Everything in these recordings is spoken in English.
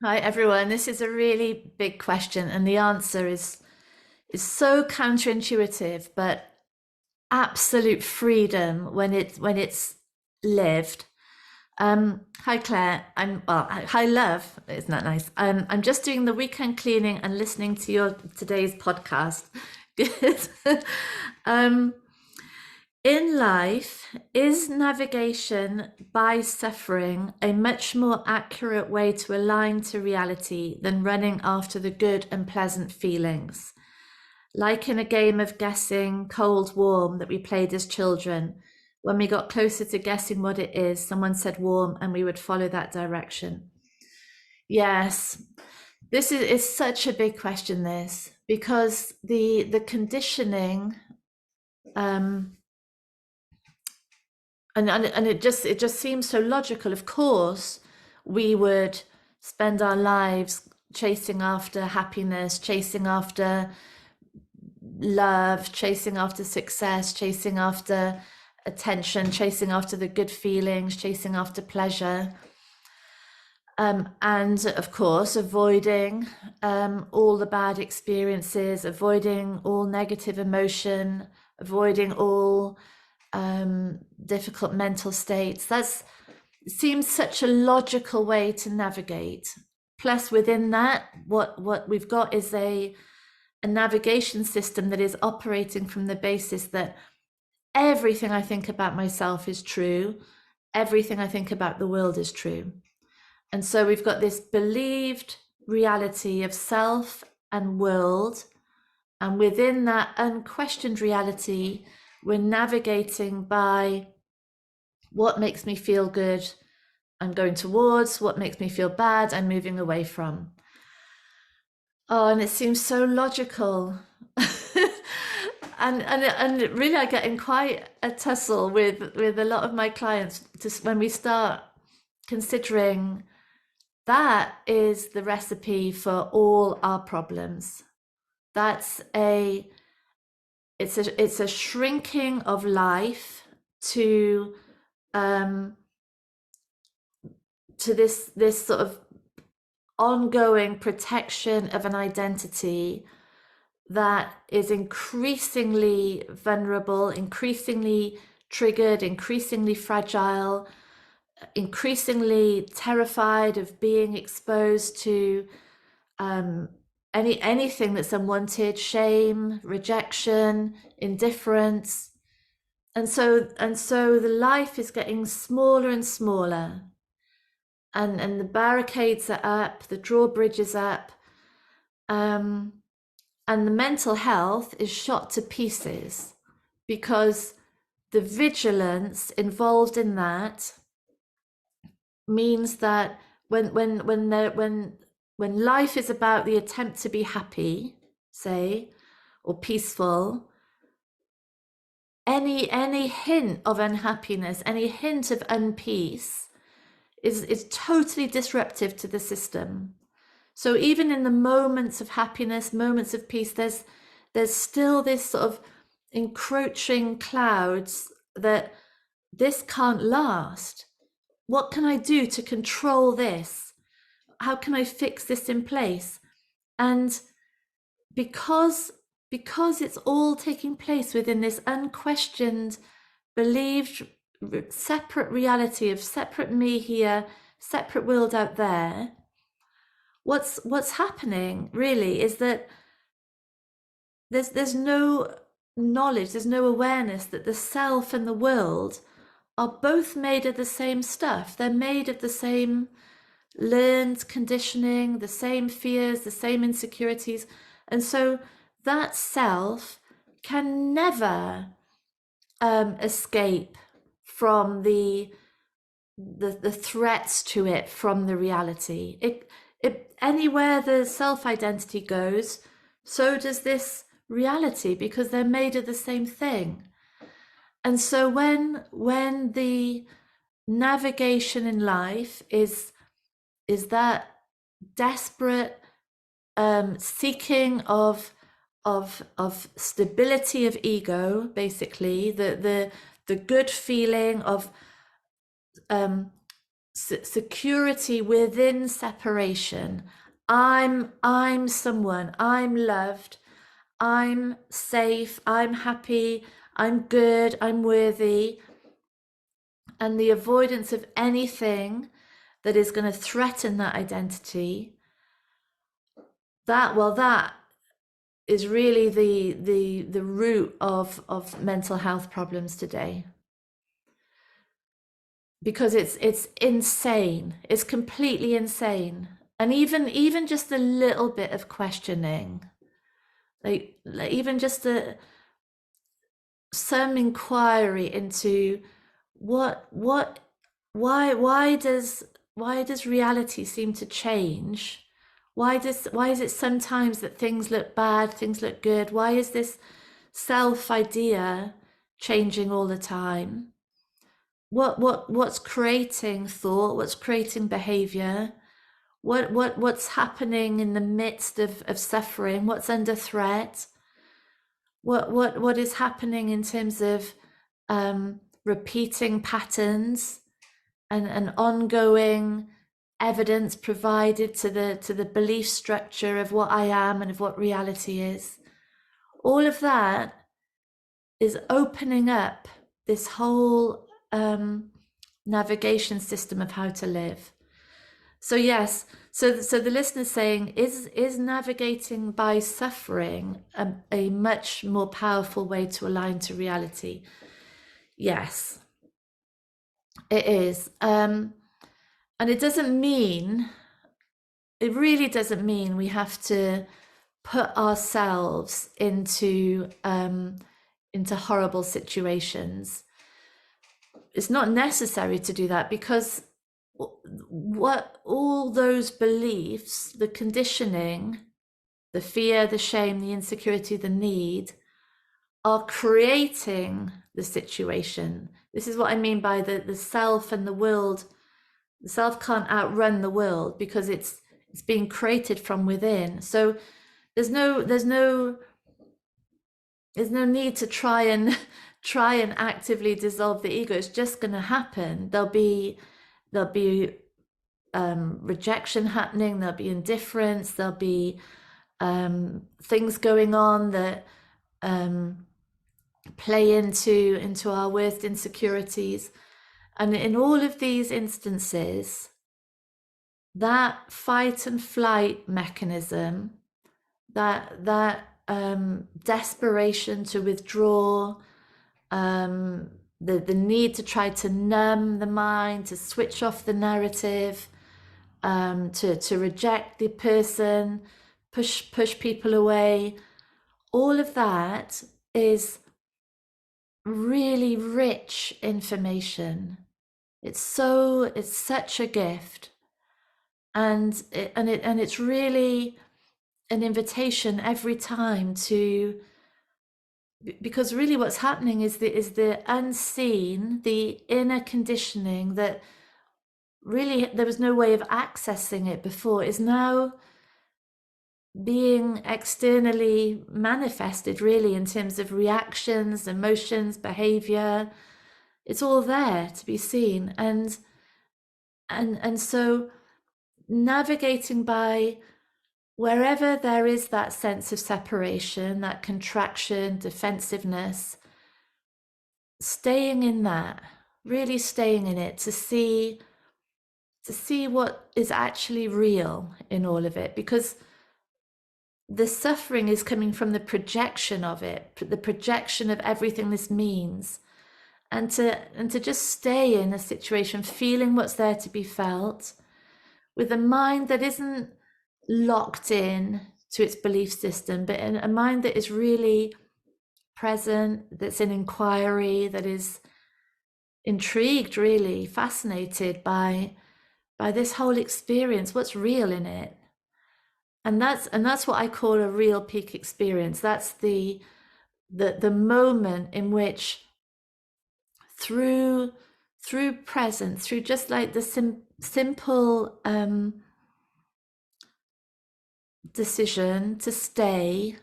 Hi everyone. This is a really big question, and the answer is so counterintuitive, but absolute freedom when it's lived. Hi Claire. Hi love. Isn't that nice? I'm just doing the weekend cleaning and listening to your today's podcast. Good. um, in life, is navigation by suffering a much more accurate way to align to reality than running after the good and pleasant feelings? Like in a game of guessing cold, warm that we played as children, when we got closer to guessing what it is, someone said warm and we would follow that direction. Yes, this is such a big question, this, because the conditioning um, and it just seems so logical. Of course, we would spend our lives chasing after happiness, chasing after love, chasing after success, chasing after attention, chasing after the good feelings, chasing after pleasure. And of course, avoiding all the bad experiences, avoiding all negative emotion, avoiding all difficult mental states. That seems such a logical way to navigate. Plus, within that, what we've got is a navigation system that is operating from the basis that everything I think about myself is true, everything I think about the world is true. And so we've got this believed reality of self and world. And within that unquestioned reality, we're navigating by what makes me feel good, I'm going towards, what makes me feel bad, I'm moving away from. Oh, and it seems so logical. And really I get in quite a tussle with a lot of my clients just when we start considering that is the recipe for all our problems. That's a it's a shrinking of life to um to this sort of ongoing protection of an identity that is increasingly vulnerable, increasingly triggered, increasingly fragile, increasingly terrified of being exposed to anything that's unwanted, shame, rejection, indifference. And so the life is getting smaller and smaller, and the barricades are up, the drawbridges up, um, and the mental health is shot to pieces because the vigilance involved in that means that when life is about the attempt to be happy, say, or peaceful, any hint of unhappiness, any hint of unpeace is totally disruptive to the system. So even in the moments of happiness, moments of peace, there's still this sort of encroaching clouds that this can't last. What can I do to control this? How can I fix this in place? And because it's all taking place within this unquestioned, believed separate reality of separate me here, separate world out there, what's happening really is that there's no knowledge, there's no awareness that the self and the world are both made of the same stuff. They're made of the same learned conditioning, the same fears, the same insecurities. And so that self can never escape from the threats to it from the reality. It anywhere the self identity goes, so does this reality because they're made of the same thing. And so when the navigation in life is that desperate seeking of stability of ego, basically the good feeling of security within separation. I'm someone, I'm loved, I'm safe, I'm happy, I'm good, I'm worthy. And the avoidance of anything that is going to threaten that identity, that is really the root of mental health problems today. Because it's insane. It's completely insane. And even just a little bit of questioning, like even just some inquiry into what why does reality seem to change? Why is it sometimes that things look bad, things look good? Why is this self idea changing all the time? What's creating thought? What's creating behavior? What's happening in the midst of suffering? What's under threat? What is happening in terms of repeating patterns and ongoing evidence provided to the belief structure of what I am and of what reality is? All of that is opening up this whole navigation system of how to live. So yes, so the listener's saying, is navigating by suffering a much more powerful way to align to reality? Yes, it is. And it doesn't mean, it really doesn't mean we have to put ourselves into horrible situations. It's not necessary to do that, because what all those beliefs, the conditioning, the fear, the shame, the insecurity, the need, are creating the situation. This is what I mean by the self and the world. The self can't outrun the world because it's being created from within. So there's no need to try and actively dissolve the ego. It's just going to happen. There'll be rejection happening. There'll be indifference. There'll be things going on that play into our worst insecurities. And in all of these instances, that fight and flight mechanism, that desperation to withdraw, the need to try to numb the mind, to switch off the narrative, to reject the person, push people away, all of that is really rich information. It's such a gift, and it's really an invitation every time to, because really what's happening is the unseen, the inner conditioning that really there was no way of accessing it before, is now being externally manifested, really, in terms of reactions, emotions, behavior. It's all there to be seen. And so navigating by wherever there is that sense of separation, that contraction, defensiveness, staying in that, really staying in it, to see what is actually real in all of it, because the suffering is coming from the projection of it, the projection of everything this means. And to just stay in a situation, feeling what's there to be felt, with a mind that isn't locked in to its belief system, but a mind that is really present, that's in inquiry, that is intrigued, really fascinated by this whole experience, what's real in it. And that's what I call a real peak experience. That's the moment in which, through presence, through just like the simple decision to stay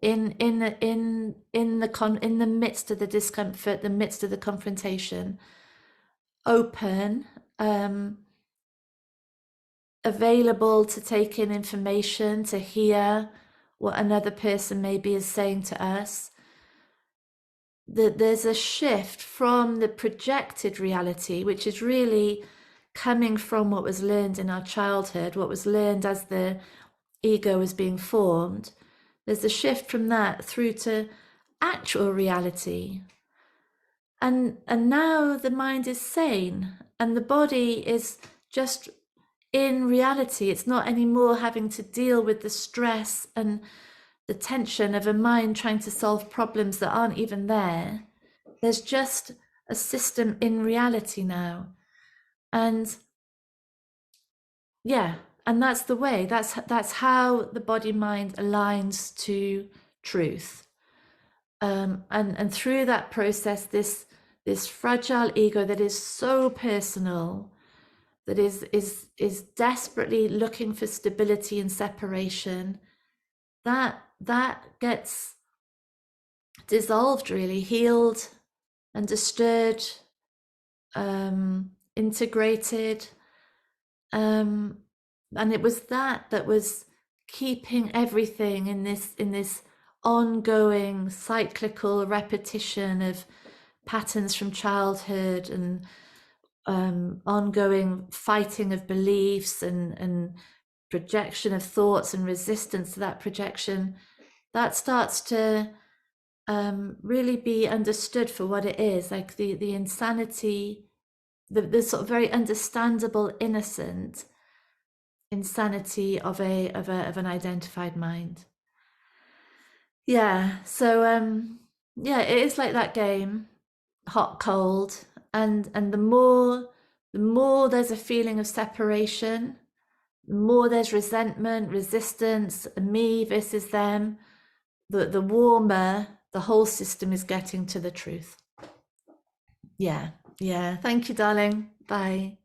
in the midst of the discomfort, the midst of the confrontation, open available to take in information, to hear what another person maybe is saying to us. That there's a shift from the projected reality, which is really coming from what was learned in our childhood, what was learned as the ego was being formed. There's a shift from that through to actual reality. And now the mind is sane and the body is just in reality. It's not anymore having to deal with the stress and the tension of a mind trying to solve problems that aren't even there. There's just a system in reality now. And yeah, and that's the way, that's how the body mind aligns to truth. And through that process, this fragile ego that is so personal, that is desperately looking for stability and separation, that gets dissolved, really, healed, understood, integrated. And it was that was keeping everything in this ongoing cyclical repetition of patterns from childhood and ongoing fighting of beliefs and projection of thoughts and resistance to that projection. That starts to really be understood for what it is, like the insanity, the sort of very understandable, innocent insanity of an identified mind. Yeah, so yeah, it is like that game, hot cold, and the more there's a feeling of separation, the more there's resentment, resistance, me versus them, the warmer the whole system is getting to the truth. Yeah, yeah. Thank you, darling. Bye.